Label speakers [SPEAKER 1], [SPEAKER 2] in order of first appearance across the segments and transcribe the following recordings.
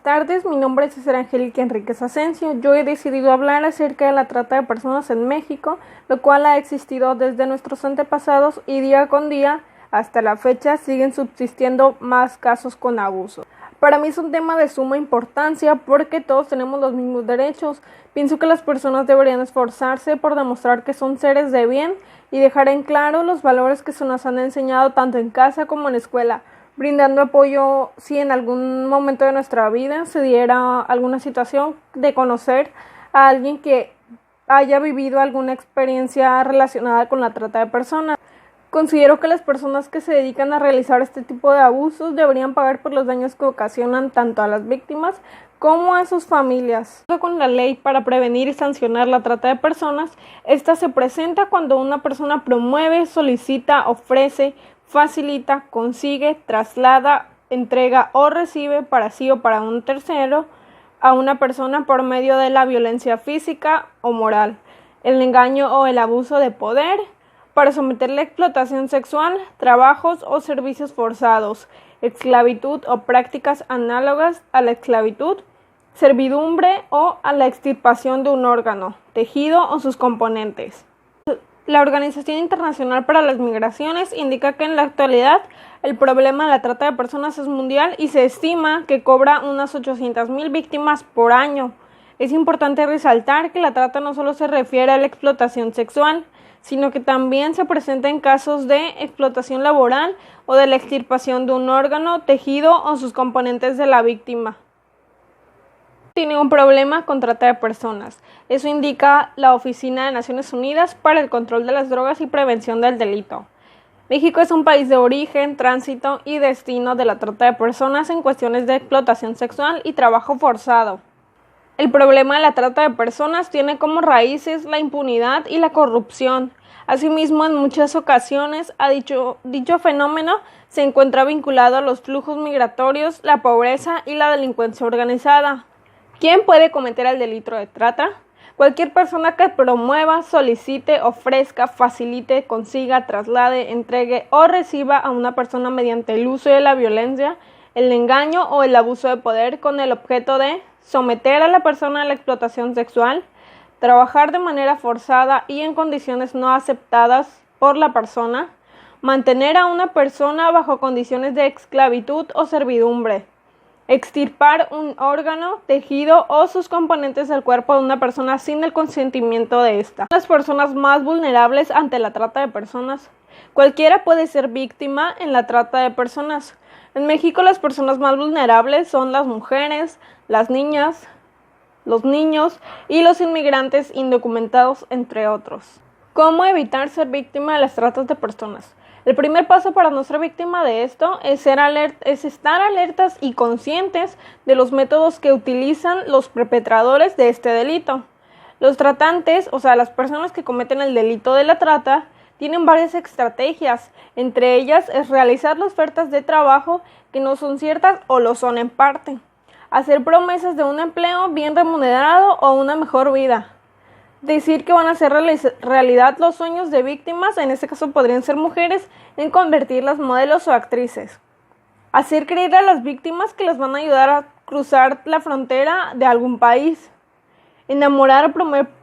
[SPEAKER 1] tardes, mi nombre es César Angélica Enríquez Asensio. Yo he decidido hablar acerca de la trata de personas en México, lo cual ha existido desde nuestros antepasados y día con día, hasta la fecha, siguen subsistiendo más casos con abuso. Para mí es un tema de suma importancia porque todos tenemos los mismos derechos. Pienso que las personas deberían esforzarse por demostrar que son seres de bien y dejar en claro los valores que se nos han enseñado tanto en casa como en la escuela, brindando apoyo si en algún momento de nuestra vida se diera alguna situación de conocer a alguien que haya vivido alguna experiencia relacionada con la trata de personas. Considero que las personas que se dedican a realizar este tipo de abusos deberían pagar por los daños que ocasionan tanto a las víctimas como a sus familias. Con la ley para prevenir y sancionar la trata de personas, esta se presenta cuando una persona promueve, solicita, ofrece, facilita, consigue, traslada, entrega o recibe para sí o para un tercero a una persona por medio de la violencia física o moral, el engaño o el abuso de poder, para someterle a explotación sexual, trabajos o servicios forzados, esclavitud o prácticas análogas a la esclavitud, servidumbre o a la extirpación de un órgano, tejido o sus componentes. La Organización Internacional para las Migraciones indica que en la actualidad el problema de la trata de personas es mundial y se estima que cobra unas 800,000 víctimas por año. Es importante resaltar que la trata no solo se refiere a la explotación sexual, sino que también se presenta en casos de explotación laboral o de la extirpación de un órgano, tejido o sus componentes de la víctima. Tiene un problema con trata de personas. Eso indica la Oficina de Naciones Unidas para el Control de las Drogas y Prevención del Delito. México es un país de origen, tránsito y destino de la trata de personas en cuestiones de explotación sexual y trabajo forzado. El problema de la trata de personas tiene como raíces la impunidad y la corrupción. Asimismo, en muchas ocasiones, dicho fenómeno se encuentra vinculado a los flujos migratorios, la pobreza y la delincuencia organizada. ¿Quién puede cometer el delito de trata? Cualquier persona que promueva, solicite, ofrezca, facilite, consiga, traslade, entregue o reciba a una persona mediante el uso de la violencia, el engaño o el abuso de poder con el objeto de someter a la persona a la explotación sexual, trabajar de manera forzada y en condiciones no aceptadas por la persona, mantener a una persona bajo condiciones de esclavitud o servidumbre, extirpar un órgano, tejido o sus componentes del cuerpo de una persona sin el consentimiento de ésta. Las personas más vulnerables ante la trata de personas. Cualquiera puede ser víctima en la trata de personas. En México las personas más vulnerables son las mujeres, las niñas, los niños y los inmigrantes indocumentados, entre otros. ¿Cómo evitar ser víctima de las tratas de personas? El primer paso para no ser víctima de esto es estar alertas y conscientes de los métodos que utilizan los perpetradores de este delito. Los tratantes, o sea, las personas que cometen el delito de la trata, tienen varias estrategias. Entre ellas es realizar las ofertas de trabajo que no son ciertas o lo son en parte. Hacer promesas de un empleo bien remunerado o una mejor vida. Decir que van a hacer realidad los sueños de víctimas, en este caso podrían ser mujeres, en convertirlas modelos o actrices. Hacer creer a las víctimas que les van a ayudar a cruzar la frontera de algún país. Enamorar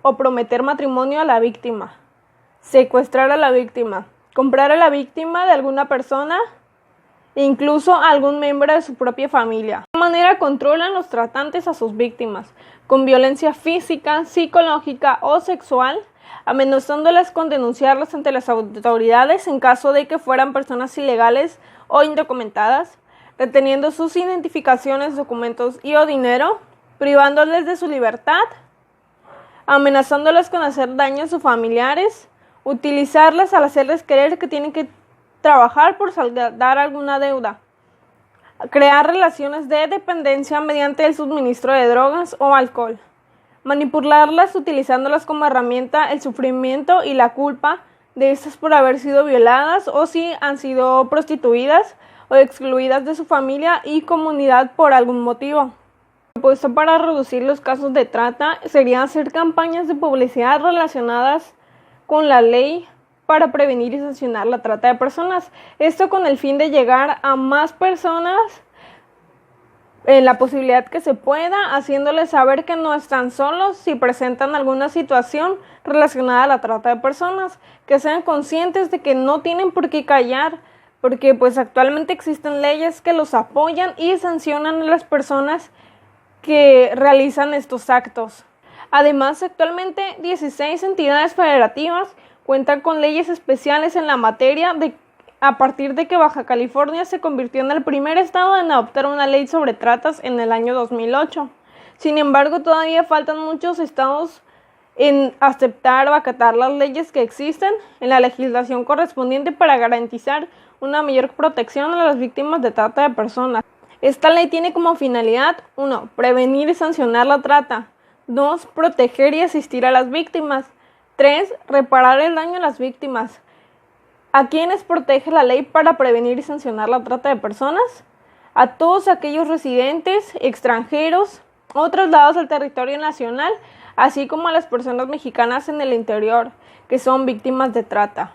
[SPEAKER 1] o prometer matrimonio a la víctima. Secuestrar a la víctima. Comprar a la víctima de alguna persona e incluso a algún miembro de su propia familia. De qué manera controlan los tratantes a sus víctimas, con violencia física, psicológica o sexual, amenazándolas con denunciarlas ante las autoridades en caso de que fueran personas ilegales o indocumentadas, reteniendo sus identificaciones, documentos y o dinero, privándoles de su libertad, amenazándolas con hacer daño a sus familiares, utilizarlas al hacerles creer que tienen que trabajar por saldar alguna deuda, crear relaciones de dependencia mediante el suministro de drogas o alcohol, manipularlas utilizándolas como herramienta el sufrimiento y la culpa de estas por haber sido violadas o si han sido prostituidas o excluidas de su familia y comunidad por algún motivo. El propuesto para reducir los casos de trata sería hacer campañas de publicidad relacionadas con la ley para prevenir y sancionar la trata de personas. Esto con el fin de llegar a más personas la posibilidad que se pueda, haciéndoles saber que no están solos si presentan alguna situación relacionada a la trata de personas, que sean conscientes de que no tienen por qué callar, porque pues actualmente existen leyes que los apoyan y sancionan a las personas que realizan estos actos. Además, actualmente 16 entidades federativas cuentan con leyes especiales en la materia a partir de que Baja California se convirtió en el primer estado en adoptar una ley sobre tratas en el año 2008. Sin embargo, todavía faltan muchos estados en aceptar o acatar las leyes que existen en la legislación correspondiente para garantizar una mayor protección a las víctimas de trata de personas. Esta ley tiene como finalidad 1. Prevenir y sancionar la trata. 2. Proteger y asistir a las víctimas. 3. Reparar el daño a las víctimas. ¿A quiénes protege la ley para prevenir y sancionar la trata de personas? A todos aquellos residentes, extranjeros o trasladados al territorio nacional, así como a las personas mexicanas en el interior que son víctimas de trata.